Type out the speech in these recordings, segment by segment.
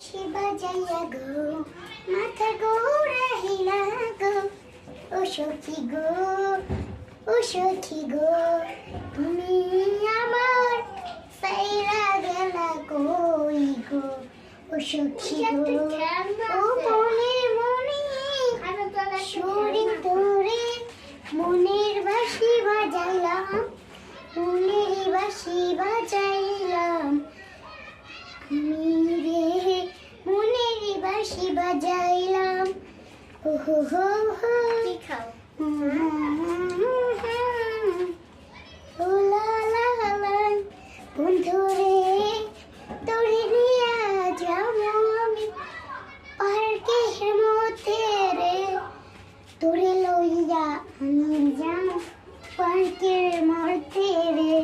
বাজাইয়া গো মাথা ঘুরাইলা গো ও সখী গো তুমি আমার সাইরা গেলা কই গো ও সখী গো ও মনে শরীর তোরে মনের বাঁশি বাজাইলাম মনের বাঁশি বাজাইলাম মনের বাঁশি বাজাইলাম ও হো হো হো ও লা লা লা বন্ধুরে তোরে নিয়া যাবো আমি পার্কের মধ্যে রে তোরে লইয়া আমি যাবো পার্কের মধ্যে রে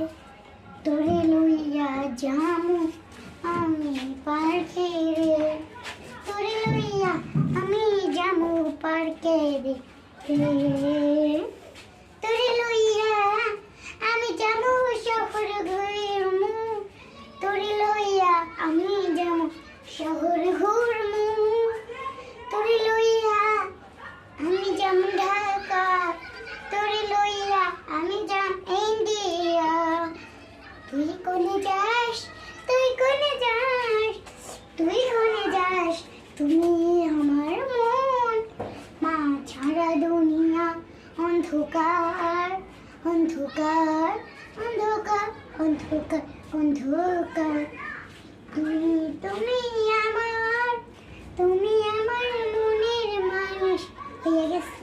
তোরে লইয়া যাবো আমি পার্কে রে তোরে লইয়া আমি যাবো পার্কে রে তোরে লইয়া আমি যাবো শহর ঘুরমু তোরে লইয়া আমি যাবো শহর ঘুরমু তোরে লইয়া আমি যাবো ঢাকা তোরে লইয়া আমি যাব ইন্ডিয়া তুই কোনে যাস তুই কোনে যাস তুই কোনে যাস তুমি আমার মন মা ছাড়া দুনিয়া অন্ধকার অন্ধকার অন্ধকার অন্ধকার অন্ধকার তুমি আমার মনের মানুষ হয়ে গেছে।